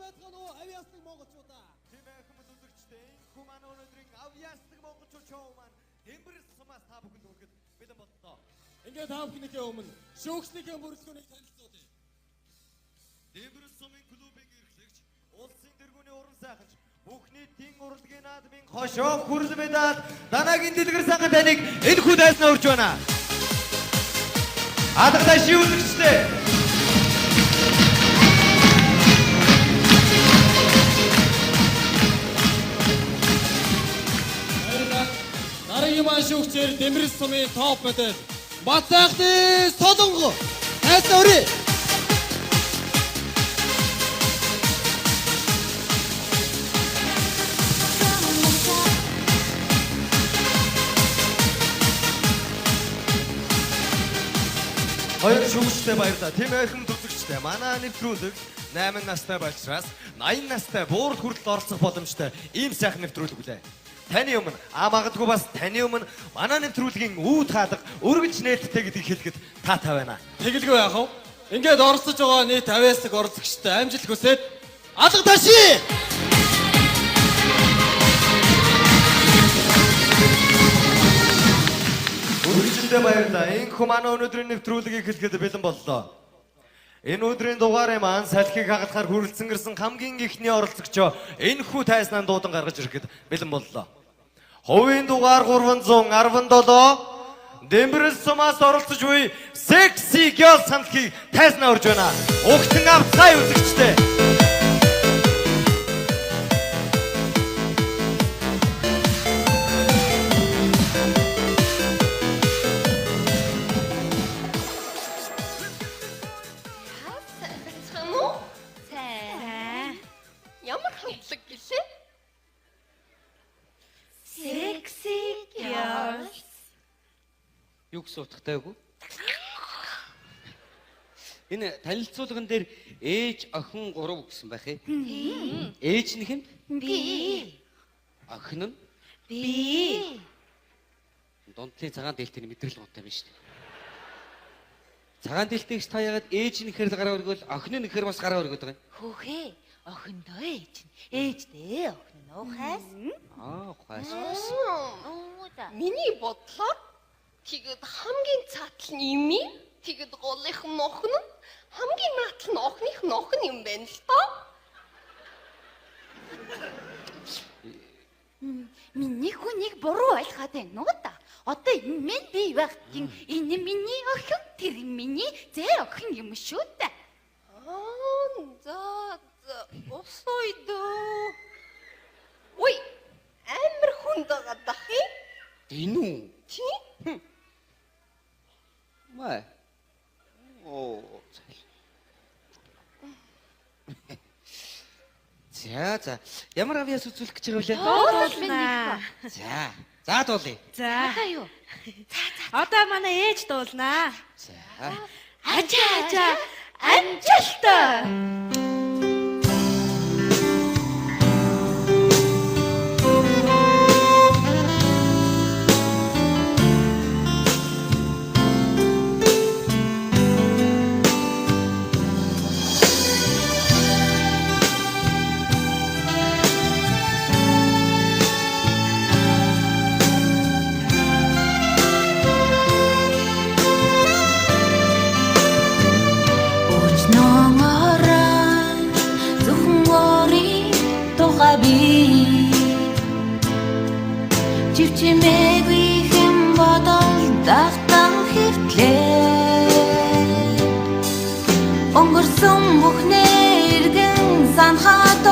байцгаана уу авьяасны монголчуудаа. Тэмээх үзүүлэгчтэй энэ маань өнөөдрийн авьяасны монголчууд шоу маань Дэмбэр сумаас та бүхэнд хүргэхэд бэлэн боллоо. Ингээд та бүхнийхээ өмнө шүүгчнийхээ мөрөлдөөнийг танилцуулъя. Дэмбэр сумын клубын эрхлэгч, улсын тэргүүний уран сайханч, бүх нийтийн урлагийн наадмын хошоо хүрэл медаль, Данагийн дэлгэр санхан таныг энэ хүү дайснаа урьж байна. Адагтай шүүгчтэй. Дараагийн маань шүүгчээр Дэмбэр сумын топ модель Бацаахны Солонго хайцаа өрөө. Хоёр шүүгчтэй баярлалаа. Тэмээхэн үзэгчтэй манай нэвтрүүлэг 8 настай болчраас 80 настай буурал хүртэл оролцох боломжтой ийм сайхан нэвтрүүлэг үлээ. Таны өмнө магадгүй бас таны өмнө манай нэвтрүүлгийн үүд хаалга өргөж нээлттэй гэдгийг хэлэхэд таатай байна. Тэгэлгүй яах вэ? Ингээд оролцож байгаа нийт 50-аас оролцогчтой амжилт хүсээд алга таши. Үргэлжлэлтэй баярлалаа. Энэхүү манай өнөөдрийн нэвтрүүлгийг эхлэхэд бэлэн боллоо. Энэ өдрийн дугаарыг маань салхийг хагалахаар хүрэлцэн ирсэн хамгийн ихний оролцогчоо энэхүү тайзнаа дуудан гаргаж ирэхэд бэлэн боллоо. Хувийн дугаар 317 Дэмбэр сумаас оролцож буй Sexy Girl самтгийг тайзнаа урьж байна. Угтан авцгай үзэгчтэй. Ямар хамтлаг гэлээ? Sexy girls. Юу гэсэн утгатай вэ? Энэ танилцуулган дээр ээж, охин 3 гэсэн байх ээ. Ээж нь хэн? Би. Охин нь? Би. Дундлын цагаан дээлтийн мэдрэл гонтой юм шүү дээ. Цагаан дээлтээс та яагаад ээж нь ихээр гараа өргөөл, охин нь ихээр бас гараа өргөд байгаа юм? Хөөхөө. Охиндоо ээж нь. Ээждээ охин нь ухаас. Ухаас. Миний бодлоор тэгэд хамгийн цаатал нь ими, тэгэд голынх нь охин нь, хамгийн наатал нь охиных нь охин юм байна л тоо. Миний хүнийг буруу ойлгоод байна уу та? Одоо энэ минь би багтин энэ миний охин, тэр миний зээ охин юм шүү дээ. За осойдоо. Ой, амар хүнд байгаа дахи. Энэ үү? Чи? Маа. Оо. За. Ямар авьяас үзүүлэх гэж байгаа вэ? Дуулнаа. За дуулъя. За. Юу? Одоо манай ээж дуулнаа. За. Ачаа амжилт. Живчмээгүй хэм бодол давтан хэвтлээ. Өнгөрсөн бүхнээ эргэн санахад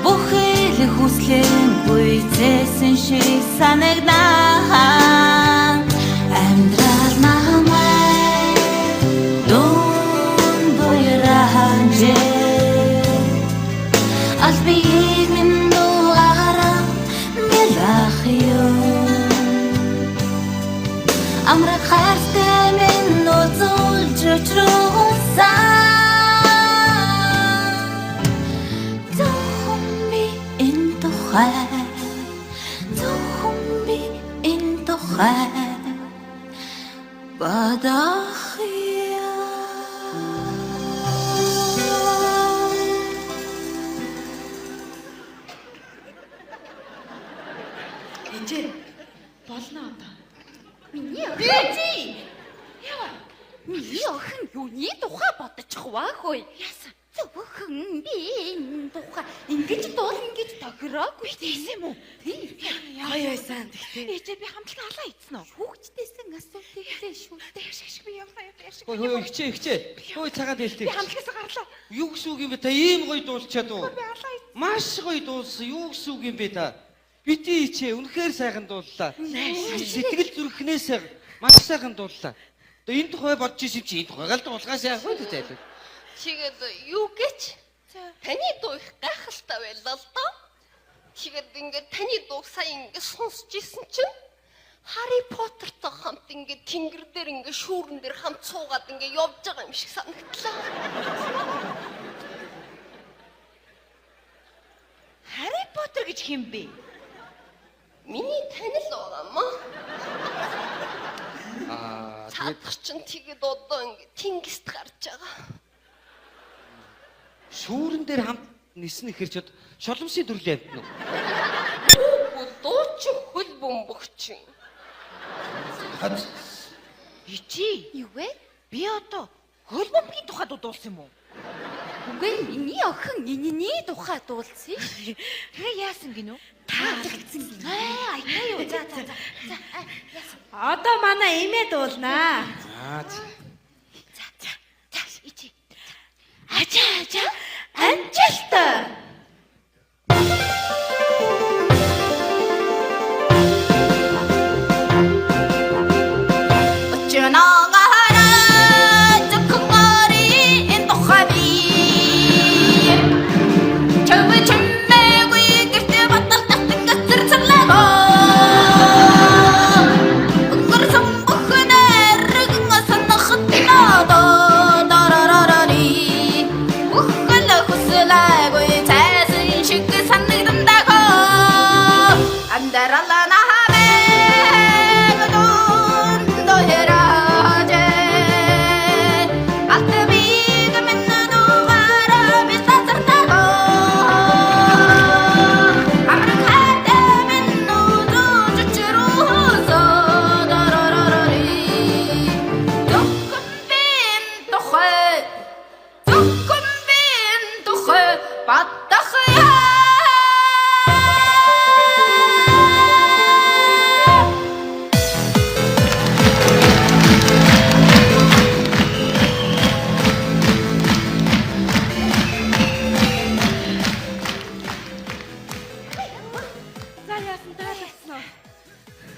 бүхэл хүслэн гүйцээсэн шиг санагнаа. Амьдрал намайг дун буйраханжээ. Албиг минь дугаараа мэлах юм. Амрах хайртай минь үзүүлж өчрөөсөн. Зөвхөн би энэ тухай бадах юм. Ижээ. Болно одоо. Миний охин. Яа. Миний охин юуны тухай бодож хуваагүй. Яасан? Зөвхөн би энэ тухай ингэж тохироогүй тийм үү? Тийм. Яа яасан тэгтээ. Ээжээ би хамтлаг алаа ийцэн үү? Хүүхдтэйсэн асуудал ихлээ шүү дээ. Шашиг би явлаа яаш. Хөөе хичээ. Хөөе цагаан дэлтэй. Би хамтлагаас гарлаа. Юу гэсэн үг юм бэ та? Ийм гоё дуулчаад уу? Би алаа ийцэн. Маш гоё дуулсан. Юу гэсэн үг юм бэ та? Бити ичээ үнэхээр сайхан дууллаа. Сэтгэл зүрхнээс маш сайхан дууллаа. Одоо энэ тухай бодож ирсэн чи энэ тухайг л дуулгаасаа яах вэ зайлгүй. Чигэд юу гэж? Таны дуу их гайхалтай байлаа л доо. Чигэд ингээд таны дууг сая ингээд сонсч ирсэн чинь Harry Potter-той хамт ингээд тэнгэр дээр ингээд шүүрэн дээр хамт суугаад ингээд явж байгаа юм шиг санагдлаа. Harry Potter гэж хэм бэ? Миний танил байгаамаа. Тэгээд Цаадах чинь тэгээд одоо ингээд тэнгист гарч байгаа. шүүрэн дээр хамт нисэн ихэр чод шоломсын дүрлээ амтна уу? Дууч хөл бөмбөгч. Ижи. Юу вэ? Би одоо хөл бөмбөгийн тухай дуулсан юм уу? Үгүй миний охин энэний тухай дуулсан ш. Тэгээ яасан гинөө? Таалагдсан. Аяа юу. За. Одоо манай эмээ дуулнаа. За ичи. Ачаа амжилттай.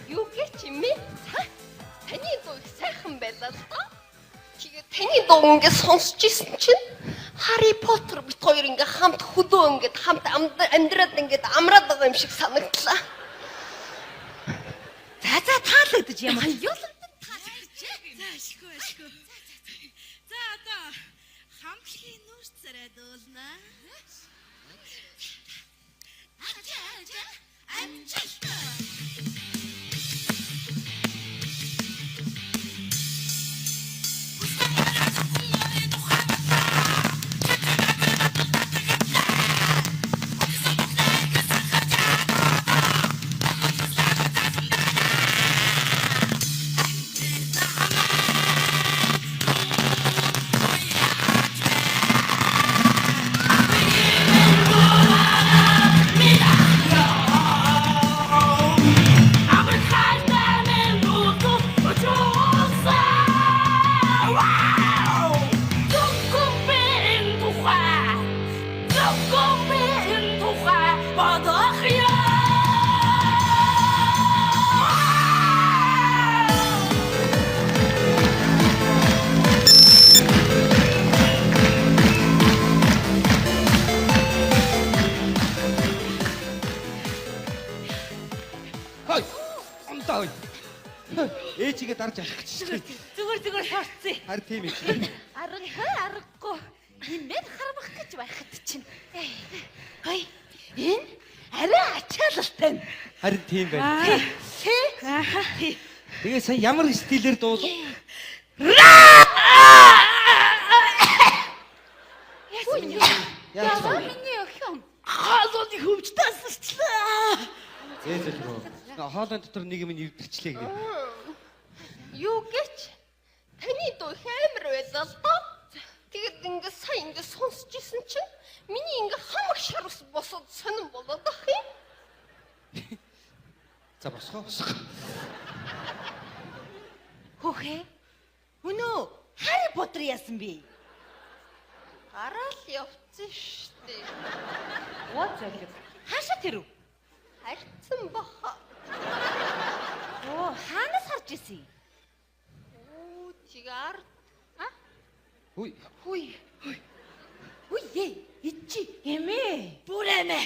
Юу гэж юм бэ? Таны дуу их сайхан байлаа л доо. Тэгээд таны дуу ингээд сонсч ирсэн чинь Harry Potter бит хоёр ингээд хамт хөдөө ингээд хамт амьдраад ингээд амраад байгаа юм шиг санагдлаа. За таалагдаж ямар Ёлон таалагдчихэ. За ашгүй. За одоо хамтлагийн нүүрс царай дуулнаа. Ачаа амжилттай. Ээжигээ дарж авах гэж байна. Зүгээр шорцсон. Харин тийм юм. аргагүй. Нэмэр хармах гэж байхад чинь. Хой. Энэ арай ачаалалтай. Харин тийм байна. Тэгээ сая ямар стилээр дуул? Яа миний охин. Хаалууны хөвч тасчлаа. Зээзэл рүү. Хоолой дотор нэг юм нэвдэрчлээ гэнэ. Юу гэж? Таны дуу их амар байлаа л доо. Тэгээд ингээд сайн ингээд сонсч исэн чинь миний ингээд хамаг шарус босоод сонирн болоод ах юм. За босгоо. Хөхөө. Өнөө Harry Potter яасан бэ? Гараал явцсан штэ. What the? Хаашаа тэрв? Харцсан баха. Оо, хаанаас харж ирсэн? Оо, чигаар. Хүй. Хүй. Үе ээ, ичи эмээ. Бүрэмэ.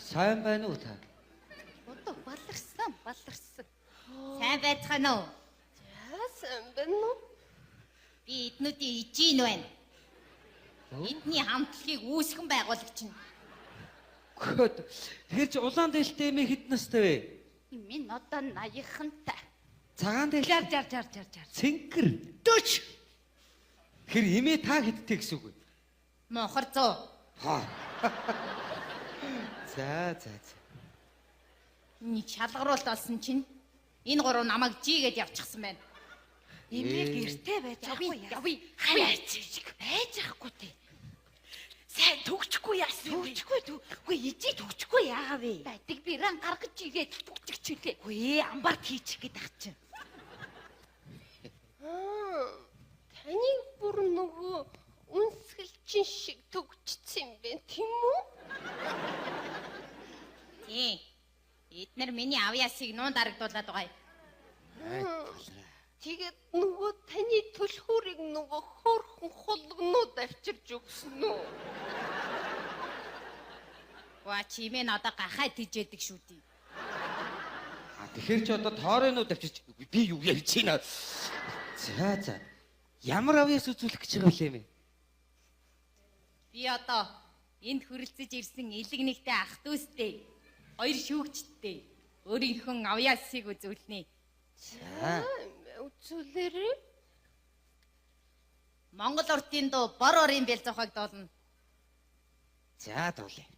Сайн байна уу та? Одоо баларсан. Сайн байцгаана уу? Яасан бэ нөө? Би эднүүдийн ижийн байна. Эдний хамтлагийг үүсгэн байгуулагч нь. Гөөд. Тэгэхээр чи улаан дээлтэй эмээ хэд настай вэ? Минь одоо 80-хантай. Цагаан дээл. Жар. Цэнгэр. 40. Тэгэхээр эмээ та хэдтэй гэсэн үг вэ? Монхор 100. Хаа. За. Нэг шалгаруулт олсон чинь энэ гурав намайг жигээд явчихсан байна. Эмээ гэртээ байж Явъя. байж ахгүй те. Сайн төгчгүй яасан юм бэ? Үгүй ижи төгчгүй яагаа вэ? Байдаг бирэн гаргаж игээд бүгдчихлээ. Үгүй амбарт хийчих гээд ах чинь. Таны бүр нөгөө үнсгэлчин шиг төгчсөн юм бэ, тийм үү? Тий. Эднэр миний авьяасыг нуун дарагдуулаад байгаа юм. Тэгээд нөгөө таны түлхүүрийг нөгөө хөөрхөн хулгнууд авчирж өгсөн үү? Ва чимээ надад гахаа тийжээдэг шүү дээ. Тэгэхээр чи одоо тоорынууд авчирч би юу ярьж байна? За. Ямар авьяас үзүүлэх гэж байгаа юм бэ? Би одоо энд хүрэлцэж ирсэн элэг нэгтэй ах дүүстэй, хоёр шүүгчтэй өөрийнхөө авьяасыг үзүүлнэ. За. Үзүүлээрээ. Монгол уртын дуу бор орын бэл зохиог доолно. За дуулъя.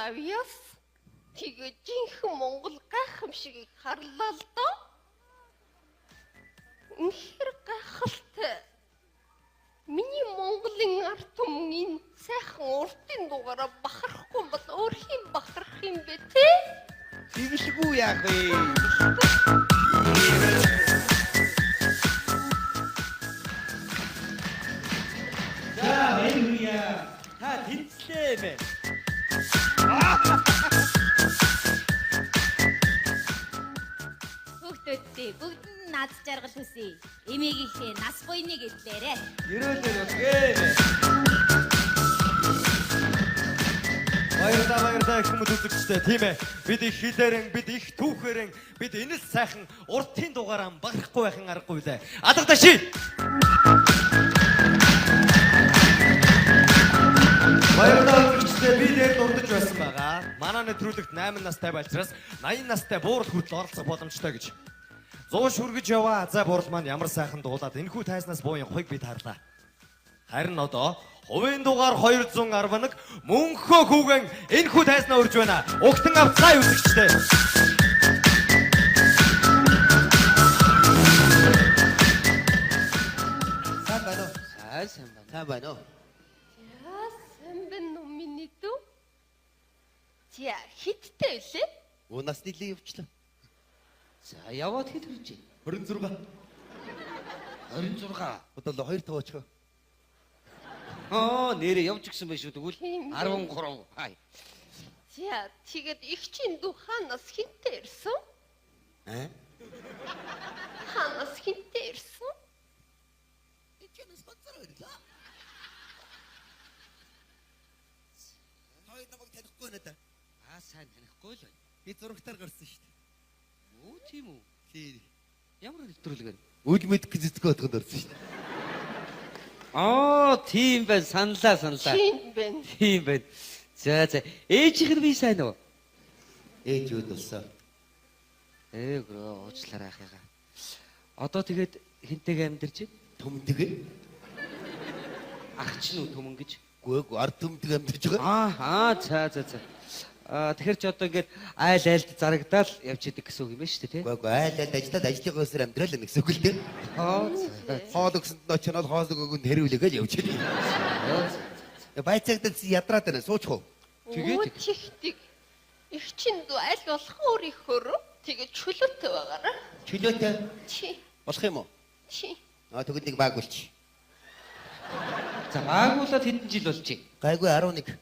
авьяас тэгээ жинхэнэ Монгол гайхамшигыг харлаа л доо. Үнэхээр гайхалтай. Миний Монголын ард түмний сайхан уртын дугаараа бахарахгүй бол өөр хин бахарх юм бэ те? Тэгэлгүй яах вэ? За баярлалаа. Та тэнцлээ бэ? Хүүхдүүдтэй бүгд нь наад жаргал хүсье. Эмээгийнхээ нас буйныг эдлээрэ. Ерөөлөө үгүй. Баярлалаа хүмүүс үзэгчтэй тийм ээ. Бид их хилээрэн, бид их түүхээрэн, бид энэ л сайхан уртын дугаараа баграхгүй байхын аргагүй лээ. Алгадаа ши. Баярлалаа үзэгчтэй би дээр дурдж байсан байгаа. Манай нэвтрүүлэгт 8 настай байлчраас 80 настай буурал хүртэл оролцох боломжтой гэж. 100 шүргэж яваа азаа бурал маань ямар сайхан дуулаад энэхүү тайзнаас бууин хувийг бид харлаа. Харин одоо хувийн дугаар 211 мөнхөө хүүгэн энэхүү тайзнаа урж байна. Угтан авцгай үзэгчтэй. Сайн байна уу? Сайн байна. Сайн байна уу? За сайн уу миний дүү? За хиттэй үлээ? Унаас нилээ явчлаа. За яваад хэд хүрч байна? 26. 26. Одоо л 2 таваач. Нэрээ явж гисэн байх шүү тэгвэл Тийм. 13. Хай. За тэгээд их чин дүү ханаас хинтээ ирсэн? Аа? Ханаас хинтээ ирсэн? Эчнээс бацаар ирлээ. Хоёр намайг танихгүй надаа. Сайн танихгүй л байна. Би зурагтаар гарсан шүү дээ. Оо тийм үү. Тийм. Ямар нэвтрүүлэг вэ? Үл мэд гизэтгэж отгонд орсон шүү дээ. Тийм байна. Саналаа. Тийм байна. Тийм байна. За. Ээжийнх нь би сайн уу? Ээж юу болсон? Гөрөө уучлаарай ахыгаа. Одоо тэгээд хинтэйгээ амьдарч байна? Төмдөг. Ах чинь үү төмөн гэж? Гүйг ард төмдөг амьдж байгаа. За. Тэгэхээр ч одоо ингээд айлд зарагдаал явж идэг гэсэн үг юм байна шүү дээ, тий? Гүйг айлд ажиллаад ажлынхаа өсөр амьдрал нэгс үг л дээ. Хоол өгсөнд нь очинод хоол өгөөнд хэрүүлээгээл явж идэг. Байцаагд ядраад байна суучих уу? Тэгээд чихдэг. Их чин дүү аль болох өөрийнхөө тэгээд чөлөөтэй байгаараа. Чөлөөтэй Чи. болох юм уу? Чи. Тэгвэл нэг баагуулчих. за байгуулаад хэдэн жил болж байна? Гайгүй 11.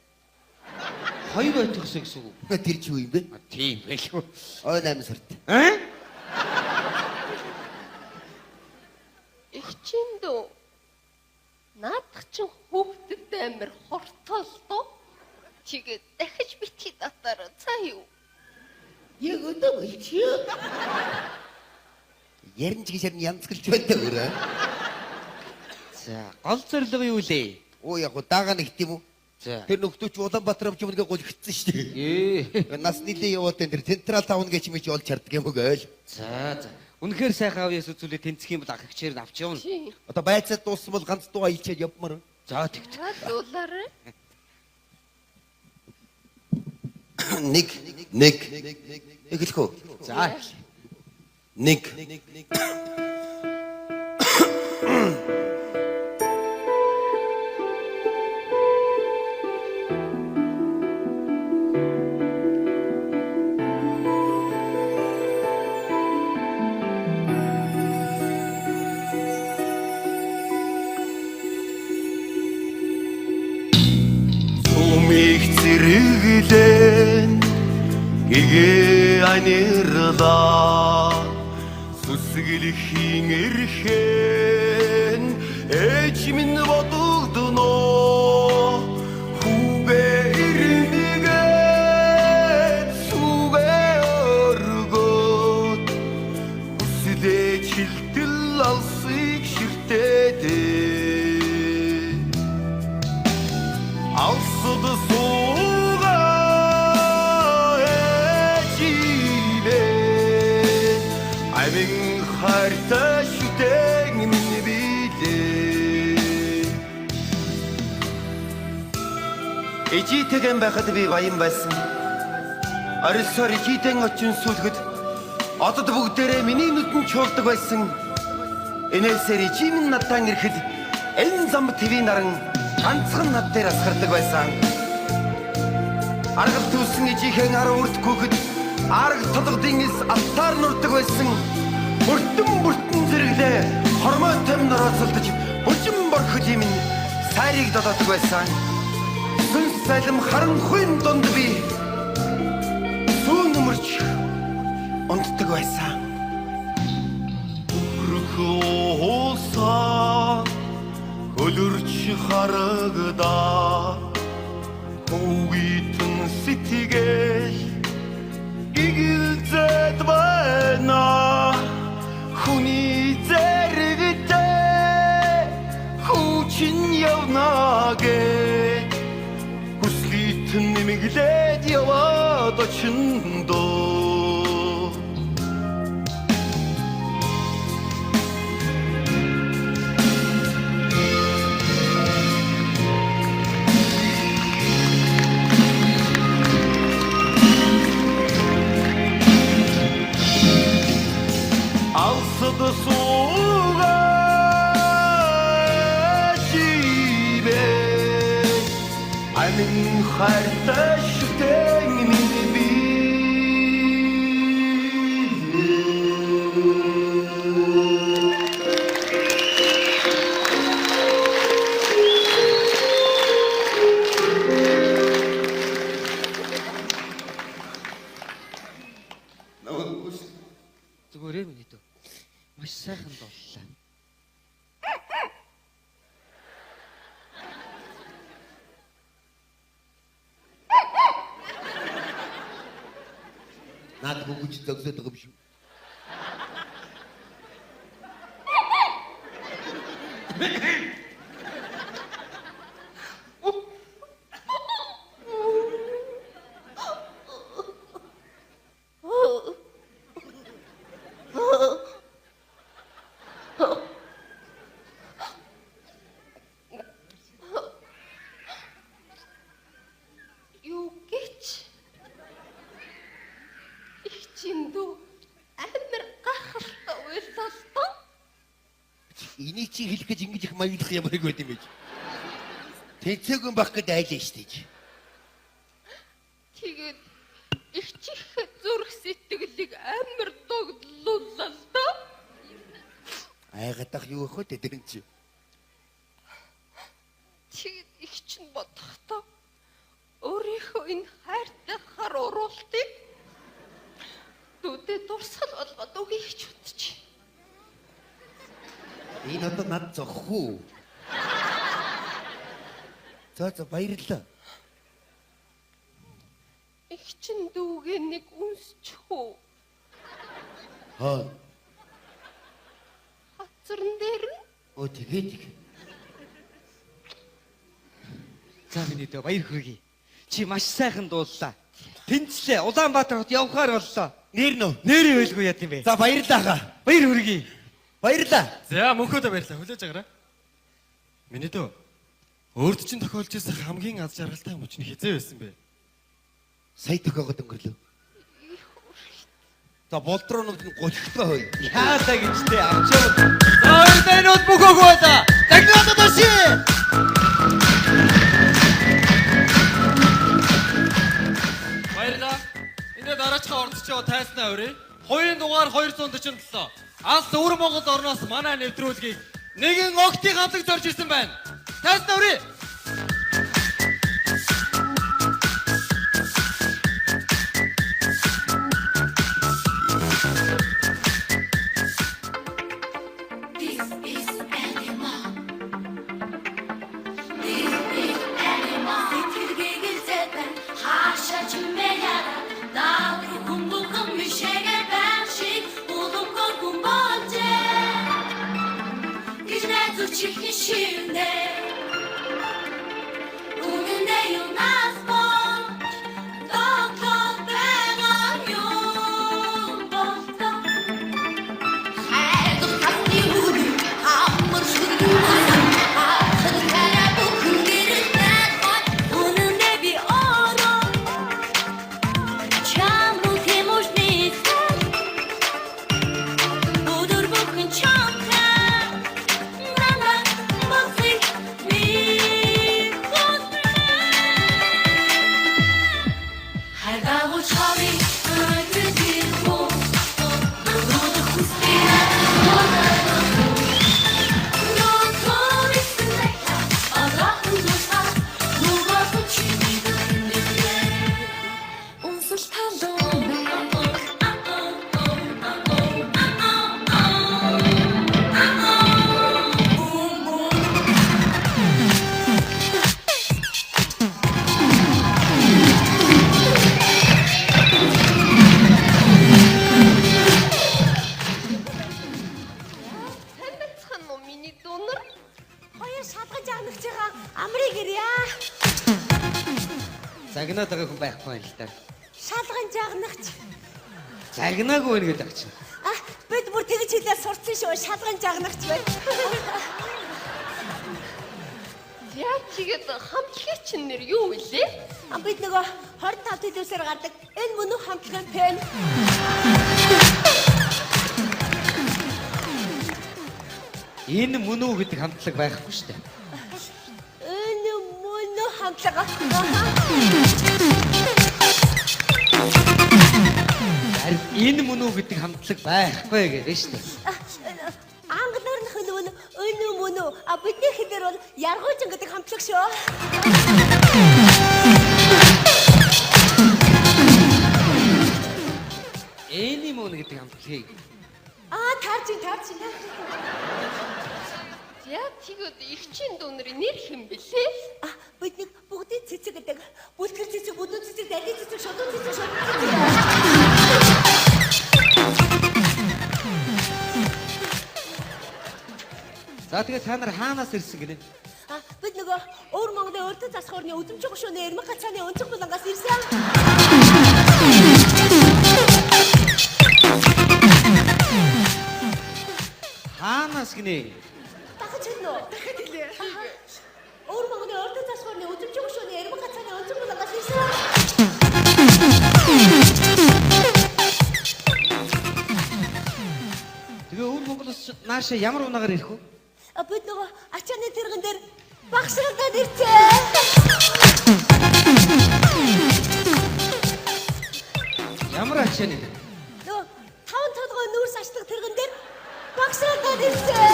2 байтгсан гэсэн үг. Тэр чи юу юм бэ? Тийм байлгүй. 8 сард. Их чин дүү наадах чин хүүхдэд амир хортоолдоо. Тэгээд дахиж битгий татаараа цаа юу? Яг одоо болчихё. Ярин ч гişэр янзгалж байна өөрөө. За гол зорилго юу лээ? Оо яг даага нэгт юм уу? За. Тэр нөхдөөч Улаанбаатар авч юмгээ гол хитсэн шүү дээ. Нас нилээ яваад энэ централ таун гэж чимээч олж чарддаг юм гээл. За. Үнэхээр сайхан авьяас үзүүлээ тэнцэх юм бол ах ихчээр нь авч явна. Чи. Одоо байцаад дууссан бол ганц дуу аялчаад явмаар. За тэгт. За дуулаарай. Нэг эхлэхүү. За. Нэг Сумих зэрэглэн гэгээ анирла сүсгэлхийн эрхэн ээж минь бодогдно хүүгээ ирнэгээд сүгээ өргөд хүслээ чилтэл алсыг ширтээдээ алсад суугаа ээживээ амин хайртай шүтэн минь билээ ээжитэйгэн байхад би баян байсан орилсоор ээжитэн очин сүлгэд одод бүгдээрээ миний нүдэн чуулдаг байсан энээсээр ээжи минь надад ирэхэд энэ зам твийн наран ганцхан над дээр асгардаг байсан. Аргал түүсэн ижихэн ар үрд гүгэд арг толгодын эс алтаар нурдаг байсан. Бүртэн зэрэглээ хормой том нороцолдож бүжин борхож юм сайрыг дододог байсан. Сүнс салим харанхуйн дунд би сүүн өмөрч унтдаг байсан. Хөөсаа Ölürç haragda Huvitun sitigel İgilzet bana Huni zergite Huçin yavnage Huslitun nimiglet yavad açındo 집에 아는 хайртай шүтэн миний би Зүгээрээ миний дөө. Маш сайхан дууллаа. Наад бүгд зогсоод байгаа юм шүү. Юу гэж? Их чиндүү амар гахалтай байлаа л доо. Энийг чи хэлэх гэж ингэж их маягдлах ямар их байд юм бэ? Тэнцээгүй байх гэдэг айлаа штэ. Тэгээд их чих зүрх сэтгэлийг амар догдлууллаа л доо. Айгадах юу ах вэ тэр чи? Тэгээд их чин бодохдоо өөрийнхөө энэ хайртай хар уруултыг дүүдэд дурсал болгоод өгье гэж бодчих. Энэ одоо над зохихгүй. За баярлалаа. Их чин дүүгээ нэг үнсчих үү? Хаа. Хацран дээр нь Оо тэгээд. За миний дөө баяр хүргэе. Чи маш сайхан дууллаа. Тэнцлээ. Улаанбаатар хот явхаар боллоо. Нэр нөө. Нэрээ байлгүй яа гэм бэ? За баярлалаа. Баяр хүргэе. Баярлалаа. За мөнхөдөө баярлалаа. Хүлээж агараа. Миний дөө. Өөрт чинь тохиолж ирсэн хамгийн аз жаргалтай юм чинь хизээ байсан бэ? Сая тохиогод өнгөрлөө. За болдроонууд нь 30 тоо хөөе. Яалаа гэжтэй авчаа. За өрнөд мөхөг байла. Дахиад баши. Баярлалаа. Энэ дараачихаа орцчоо тайснаа өрөө. Хоёрын дугаар 247. Алс өвөр Монгол орноос манай нэвтрүүлгийг нэгэн октийн хамтлаг зорж ирсэн байна. Тайснаа өрөө. Чихи шинэ Үнэндээ юу нас бод Доктор бэган юм болто Хайр тасны үгүй Амар шүргэн Хатар хараа бүхэн гэрэлтэй Үнэндээ би ороо Чамбу хэмужний Өдөр бүхэн чамтай Загнаад байгаа хүн байхгүй юм л та. Шалган жагнагч. Загнаагүй байна гэдэг чинь. Бид бүр тэгж хэлээ сурцсан шүү. Шалган жагнагч бай. Яа чигэд хамтлагийн чинь нэр юу вэ? Бид нөгөө 25 төлөвсөр гардаг. Энэ мөн үү хамтлагын пен. Энэ мөн үү гэдэг хамтлаг байхгүй шүү дээ. Энэ мөн хамтлага. Харин энэ мөн үү гэдэг хамтлаг байхгүй гэдэг шүү дээ. Англиар нь хэлвэл энэ мөн үү. А бидний хэлээр бол яргуужин гэдэг хамтлаг шүү. Энэ мөн гэдэг хамтлагийг Таарч. За тэгээд ихчийн дүүнэрийн нэр хэм бэлээ? Бидний бүгдийн цэцэг гэдэг. Бүлгэр цэцэг, бүдүүн цэцэг, дайны цэцэг, шодон цэцэг. За тэгээд та нар хаанаас ирсэн гинэ? Бид нөгөө өвөр Монголын өртөө засах орны өдөржин гушууны Эрмэг гацааны өнцөг булангаас ирсэн. Хаанаас гинэ? Дахиж хэлнэ үү? Дахиж хэлээ. Өвөр Монголын өртөө засах орны өдөржин гушууны Эрмэг гацааны өнцөг булангаас ирсэн. Тэгээ өвөр Монголоос нааша ямар унаагаар ирэх вэ? Бид нөгөө ачааны тэргэн дээр багшрагдаад ирцээ. Ямар ачааны? Нөгөө 5 толгой нүүрс ачлаг тэргэн дээр багшрагдаад ирцээ.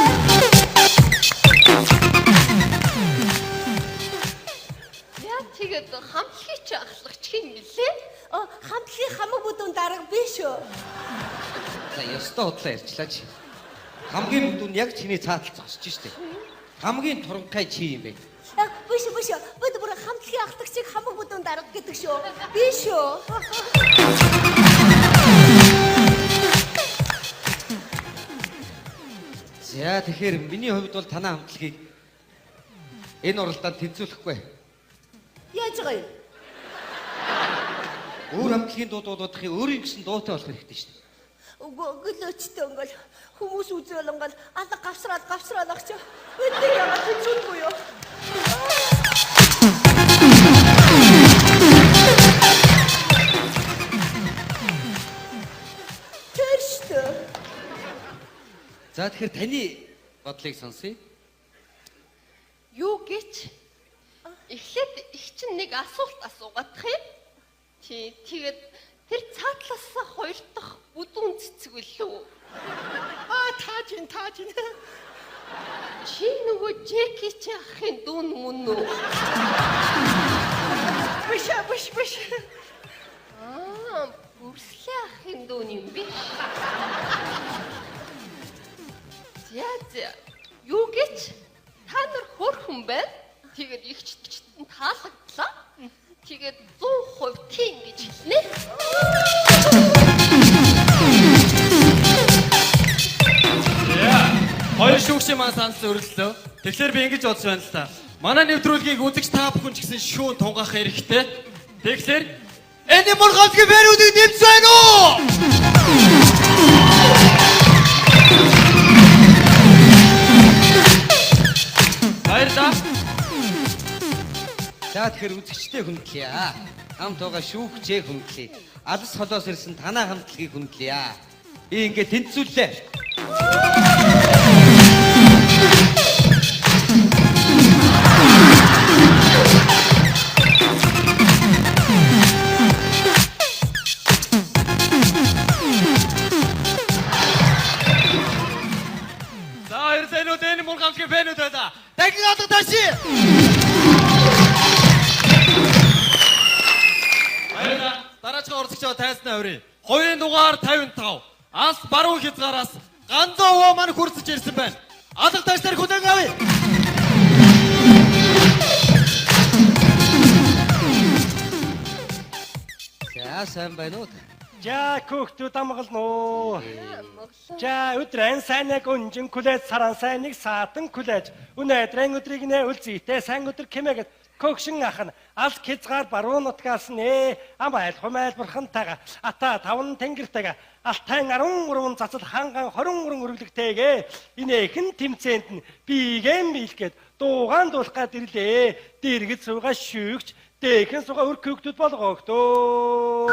Яа тэгээд хамтлагч ахлагч юм бэлээ? Хамтлагийн хамаг бүдүүн дарга биш үү? За ёстой худлаа ярьчлаа чи. Хамгийн бүдүүн яг чиний цаатал зогсож штэ. Хамгийн туранхай чи юм бэ? Биш. Бид бүр хамтлагийн ахлагчийг хамаг бүдүүн дарга гэдэг шүү. Биш үү? За тэгэхээр миний хувьд бол танай хамтлагийг энэ уралдаанд тэнцвүүлэхгүй. Яаж байгаа юм? Өөр хамтлагийн дуудахыг өөрийн гэсэн дуутай болох хэрэгтэй шүү дээ. Гөлөөчтэй ингээл хүмүүс үзэл ингээл алга гавсраад агч. Бидний яагаад хэлчихгүй юу? Тэрштэй. За тэгэхээр таны бодлыг сонсъё. Юу гэж? Эхлээд их чинь нэг асуулт асуугаадах юм. Тэгээд тэр цаатлаас хоёр дахь бүдүүн цэцэг үлээ. Таажин. Чи нөгөө Жеки чи ахын дүүн мөн үү? Биш. Бүрслээ ахын дүүн юм биш. За. Юу гэж? Та нар хөөрхөн байна. Тэгээд ихчд таалагдлаа. Тэгээд 100% тийм гэж хэлнэ. Хоёр шүүгчийн маань санал өргөлөө. Тэгэхээр би ингэж бодож байна л та. Манай нэвтрүүлгийг үзэгч та бүхэн ч гэсэн шүүн тунгаах хэрэгтэй. Тэгэхээр энэ мөр ганцхан бэрүүдийг нэмсэн байна уу? Баярлалаа. За тэгэхээр үзэгчтэй хүндлэе. Хамт байгаа шүүгчээ хүндлэе. Алс холоос ирсэн танай хамтлагийг хүндлэе. Би ингээд тэнцвүүллээ. За эрдэнүүд энэ мөр ганцхан бэрүүд байна. Дахин алга тааши. Баярлалаа. Дараагийн орцогчоо тайзнаа өрөө. Хоёрын дугаар 55. Ас баруун хязгаараас ганцхан хуваа маань хурцж ирсэн байна. Алга таашнаар хүлээн авъя. За сайн байна уу? За хүүхдүүд амгална уу. За өдөр ан сайныг өнжин күлээж саран сайныг саатан күлээж. Өнөөдрийн өдрийг нэ үлзийтэй сайн өдөр кэмэгэд көгшин ахна алс хязгаар баруун нутгаас нэ ам айл хумайл бурхантайга ата таван тэнгэртэйга алтай 13 цацал ханган 23 өргөлөгтэйгээ инээхэн тэмцээнд нь бигэм бийлгээд дуугаан дуулах гад ирлээ. Дэргэд суугаа шүүгч дэхэн суугаа өр хүүхдүүд болгоогдоо.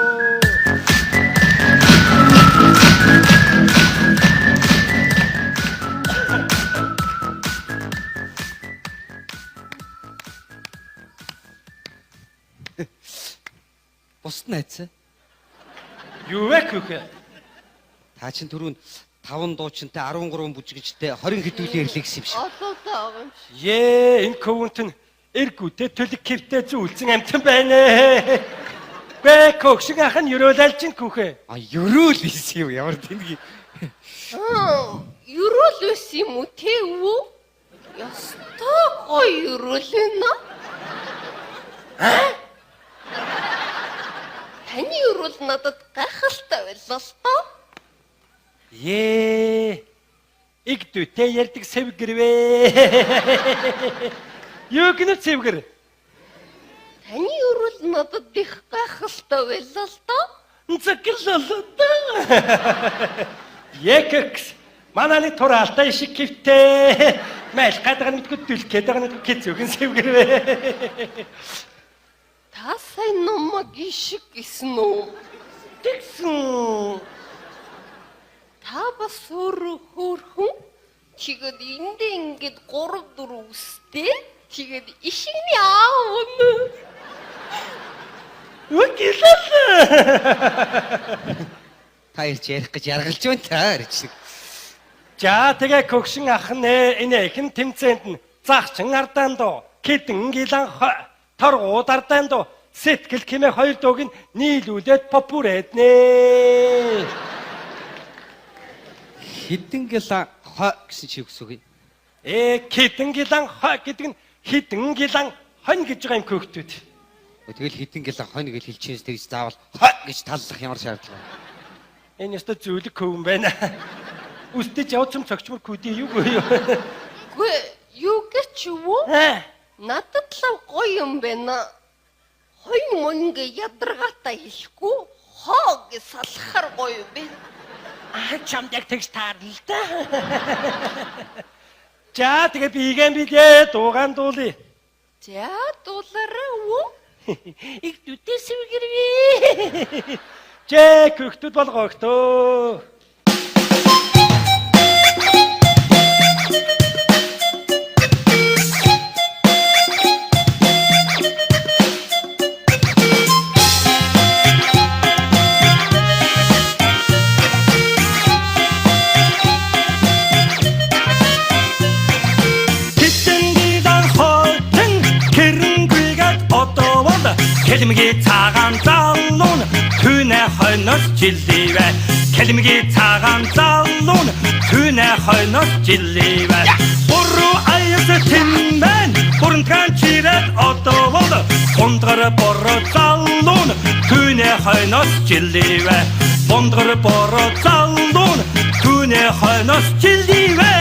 Бусд найзаа. Юу вэ хөхөө? Та чинь түрүүн 5 дуучинтай 13 бүжигчтэй 20 хэдүүлэн ирлэгсэн юм шиг. Одоо байгаа юм шиг. Энэ көвөнт нь эргүүтээ төлөг кевтэй зүйлсэн амтан байна ээ. Гэ көгшин ах нь өрөөлж чинь хөхөө. Ерөөл ийсэн юм ямар тэнэг. Юрол байсан юм уу те үү? Ястай гоё юролэна. Таны юрол надад гайхалтай байлаа л тоо. Иг дүүтэй ярьдаг сэвгэрвэ. Юу гэнэ сэвгэр? Таны юрол надад их гайхалтай байлаа л тоо. Цэглэлээ да. Екэкс мананы тураалтай шиг кивтэй. Майл гадаг нь мэдгүй гэдэг нь кэцүүхэн сэвгэрвэ. Та сайн номог ишиг гэсэн үү? Тэгсэн. Та бас өөрөө хөөрхөн. Тэгээд эндээ ингээд 3-4 үстэй. Тэгээд ишигний аавна. Үгилээ. Та ирж ярих гэж яргалж байна та ирж. За тэгээ көгшин ах энэ ихэн тэмцээнд нь загчин ардаан доо кидэн гилан торгууд ардаан доо сэтгэл хэмээ хоёр дууг нь нийлүүлээд попүрэднэ. Хідэн гилан хо гэсэн чи үгсүг. Кидэн гилан хо гэдэг нь хідэн гилан хонь гэж байгаа юм хөөхтүүд. Тэгэл хідэн гилан хонь гэж хэлчихээс тэгж заавал хо гэж таллах ямар шаардлага. Энэ яста зүйлэг хөвөн байна. Үстэж явцсан цогчмор күдий юу гүй юу? Гүй юу гэж юу? Надад л гоё юм байна. Хонь мөнгө ядаргаатай хэлэхгүй хоо гэж салахаар гоё бэ. Чамд яг тэгж таарна л да. За тэгээ биегэм бидээ дуугаан дуулъя. За дуулаарай уу? Их дүүтэй сэвгэрвэ. Жээ хөхтүүд болгоогтөө. Келмиги цагаан залуун түүнэ хойноос жиливэ. Келмиги цагаан залуун түүнэ хойноос жиливэ. Буруу аяс тэмэн бүрэнтгэн чирээд одоовол бундгар бороо залуун түүнэ хойноос жиливэ. Бундгар бороо залуун түүнэ хойноос жиливэ.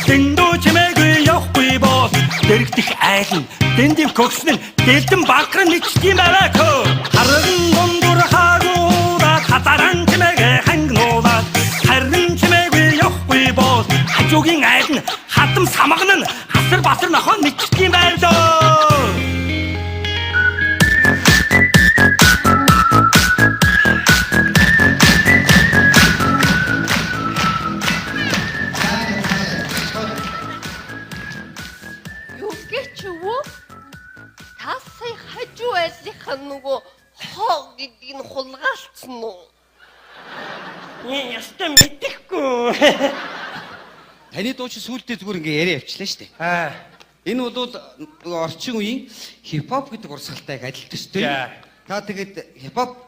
Дэндүү чимээгүй явахгүй боос дэрэгдэх айлн дэндив кокснын дэлдэн багран нэгчдийн байваа көө харан дундур хаагуудаа хатаран чимээгээ хангнуулаад харин чимээгүй явахгүй боос хажуугийн айлн хатам самган нь асар басар нохоо нэгчдийн байлоо. Нөгөө хоо гэдгийг нь хулгаалцсан уу? Ястаа мэдэхгүй. Таны дуу чи сүултээ зүгээр ингээ яриа явчлаа шүү дээ. Энэ бол нөгөө орчин үеийн хипхоп гэдэг урсгалтай адилтай шүү дээ. Та тэгээд хипхоп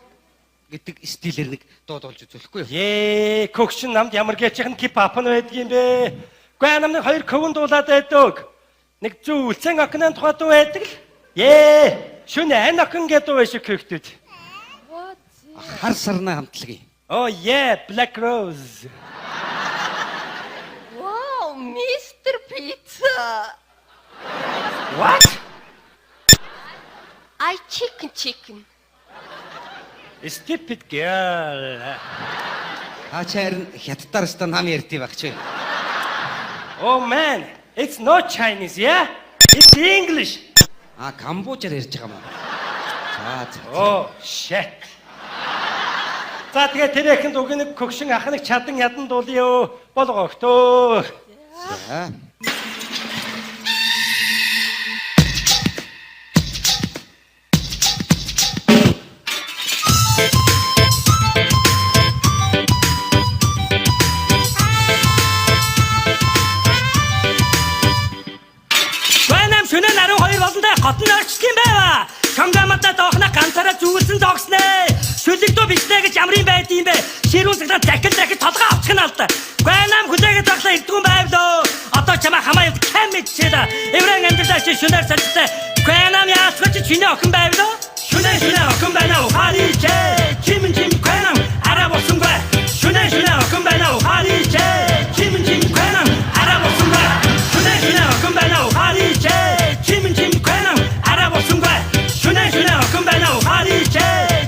гэдэг стилээр нэг дуу дуулж үзүүлэхгүй юу? Көгшин намд ямар гэчих нь хипхоп нь байдаг юм бэ? Гэхдээ намны хоёр көвөн дуулаад байдаг. Нэг зүйлсэн окнын тухай дуу байдаг л. Шүнэ анакан гэдэг байх шиг хөхтүүд. Хар сарна хамтлагийн. Oh yeah, Black Rose. Wow, Mr. Pizza. What? I chicken. Stupid girl. Ачаар хятадаар ста нам ярьдгийг багч. Oh man, it's not Chinese, yeah? It's English. Камбожаар ярьж байгаа юм. За. Oh shit. За тэгээ тэрээхэнд угныг Көгшин ахныг чадан ядан дуулъя. Болгоогтөө. За. Гайнам шөнө 12 болонтой хотон орчлын байва. Шонгамата доохна ганцаараа зүгэлсэн зогснэ. Шүлэгдөө бичнэ гэж ямрын байд юм бэ? Ширүүн цагтаа дахин толгой авчих нь алда. Гайнам хүлээгээд баглаа ирдгүн байвлоо. Одоо чамаа хамаа явд кэмэчээд. Эврэн амьдралаа чи шөнөөр салцтай. Гайнам яасгаж чиний охин байвлоо. Шөнө охин байна уу? Харич. Чим гайнам араа болсон бай. Шөнө охин байна уу? Харич. Чим гайнам араа болсон бай. Шөнө охин байна уу? Харич. Чим гайнам араа болсон бай. Шөнө охин байна уу? Харич.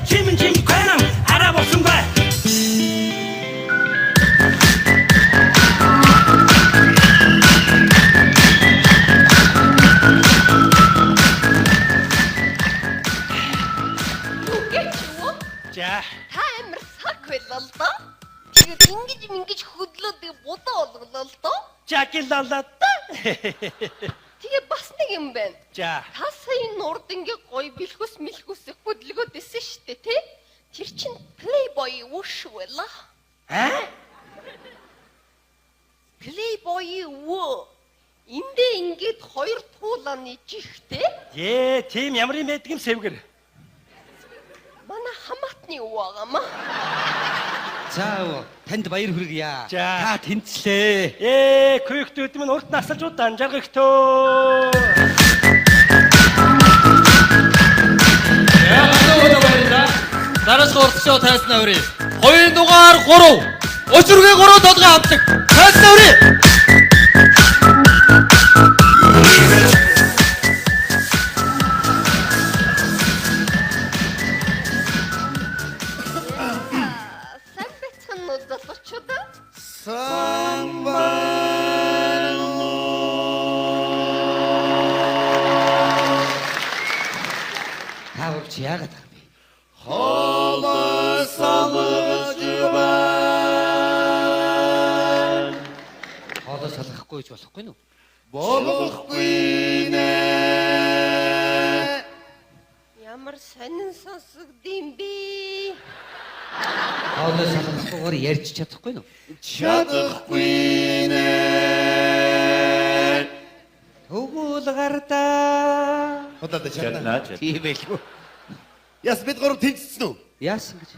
Чим гайнам араа болсон бай. За. Та амар сак байлаа л доо. Тэгээд ингэж хөдлөөд будаа болголоо л доо. Жакилалаа. Тэгээ бас нэг юм байна. За. Та сая нурд ингээ гоё бэлхүс хөдөлгөөд исэн штэ тий? Тэр чин Playboy уу шүү ээ. Playboy уу? Эндээ ингээд хоёр туулааны жихтэй. Тийм ямар юм байдаг юм сэвгэр. Манай хамаатны уу байгаамаа. За танд баяр хүргье. За. Та тэнцлээ. Көөхтүүд минь урт насалжууд анжааргахтөө. Дараас хурцчоо тайснаа өрий. Хоёрын дугаар 3. Өчрөгийн 3 толгой авдаг. Тайснаа өрий. Сайн бацхан уу залуучууд? Хавч яагаад байгаа бэ? Хоолой салгахгүй гэж болохгүй нү? Ямар сонин сонсогдсон бэ? Хоолой салгахгүйгээр ярьж чадахгүй нү? Өгөөл гардаа. Одоо чадна. Тийм байлгүй. Яс бид гурав тэнцсэн үү? Яасан гэж?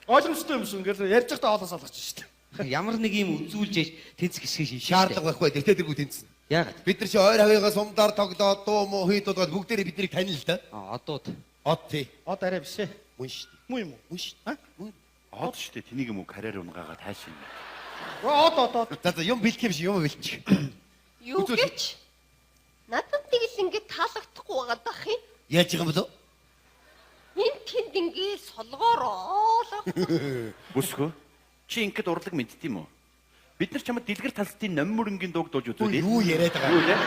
Ойлгомжтой юм шүү. Ингээл ярьж байхдаа хоолоо салгаж штэ. Ямар нэг юм үзүүлж тэнцэх хэсгийг шийдэж. Шаардлага байхгүй. Тэгтээ тэргүй тэнцсэн. Яагаад? Бид нар чи ойр хавьяас сумдаар тогдоод дуу муу хийдгээд бүгдээрээ биднийг танил л да. Одууд. Од тий. Од арай биш ээ. Мөн шүү дээ. Муу юм уу? Мөн шүү дээ. Мөн. Од штэ тэнийг юм уу карьер унгаага таашин. Од. За юм бэлтгэх юм шиг юм бэлчих. Юу гэж? Надад нэг л ингэ таалагдахгүй байгаа дах юм. Яаж юм бэ? Энд тэнд ингэ солгоороо. Бүсгөө. Чи ингэдэг урлаг мэдт юм уу? Бид нар чамд дэлгэр талстын номмөрөнгийн дууг дууж үзүүлээ. Юу яриад байгаа Юу лээ?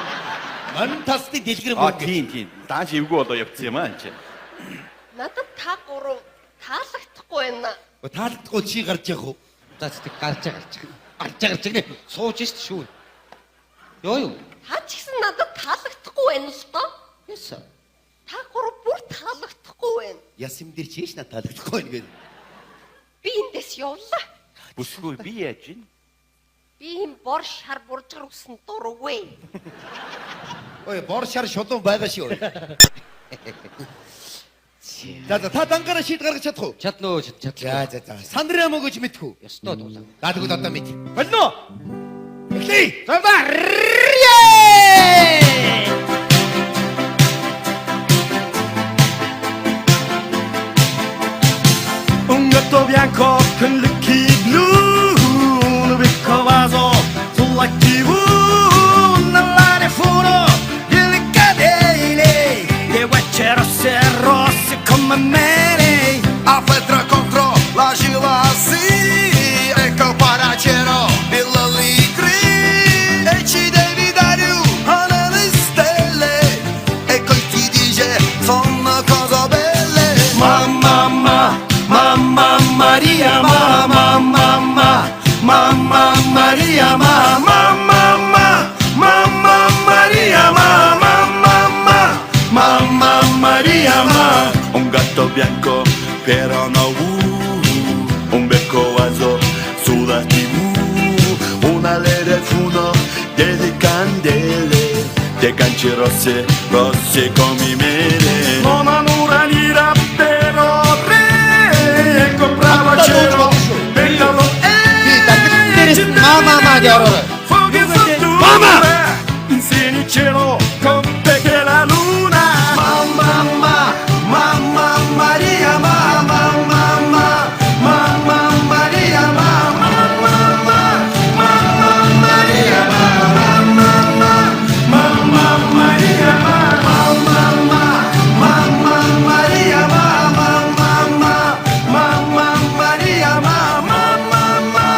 Ман тасны дэлгэр Аа мөн. тийм. Дааш эвгүй болоо явцсан юм аа энэ. Надад та гурав таалагдахгүй байна. Таалдахгүй чи гарч явах уу? За зүг гарч байгаа. Сууж шít шүү. Юу? Та ч гэсэн надад таалагдахгүй байна л доо. Яса. Та гурав бүр таалагдахгүй байна. Яс юм дээр чиш на таалдахгүй байна гэдэг. Би эндээс явлаа. Бүсгөө би яаж ийн? Би энэ бор шар буржгар усан дургүй. Ой, бор шар шулуун байгаа шүү. За та дангаараа шийд гаргаж чадах уу? Чадна уу? Чадлаа. За. Сандраа мөгөж мэдхүү. Ястоо дуулаа. Даадгүй одоо мэд. Болно. Эхлэе. Un gatto bianco con gli occhi blu, un becco vaso sulla TV, nell'aria furono le catene, le guance rosse come me. A Petra contro la gelasi, ecco paracero e l'allegri, e ci devi dare un Te cancerose, rosse come me. Non hanno ni rappero, ecco bravo cielo, bello Mama! Insieme cielo, con te che la luna. Mamma, mamma Maria, mamma, mamma, mamma Maria, mamma, mamma, mamma Maria, mamma, mamma, mamma Maria, mamma, mamma, mamma Maria, mamma, mamma, mamma Maria, mamma, mamma,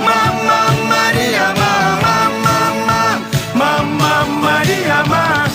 mamma Maria, mamma, mamma, mamma Maria, mamma.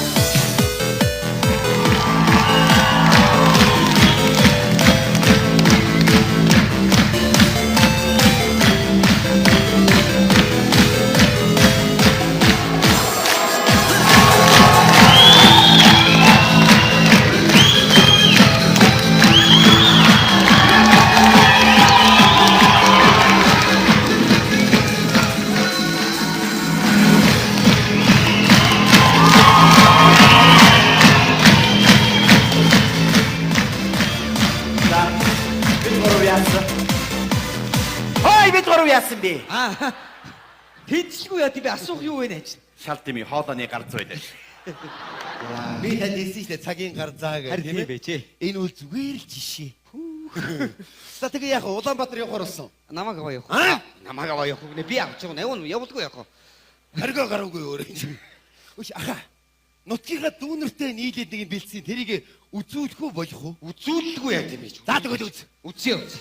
Ой, бид гурав яасан бэ? Тэдсгүй яа тийм асуух юу вэ нэ? Шалтми хоолойны гар зүйдэ. Би танд хэлсэн шүү дээ цагийн гар заа гэх Харин тийм ээ чи. Энэ бол зүгээр л жишээ. За тэгээ яг Улаанбаатар явахаар болсон. Намаг аваа явах. Намаг аваа явах гэнэ би авч байгаа. Явна явуулгүй явах. Харгаа гараагүй өөрөө. Үш аха. Нутгийнхаа дүүнэртэй нийлээд нэг юм бэлдсэн тэрийг үзүүлэхгүй болох уу? Үзүүлэлгүй яа тийм ээ. За тэгвэл үз. Үзье үз.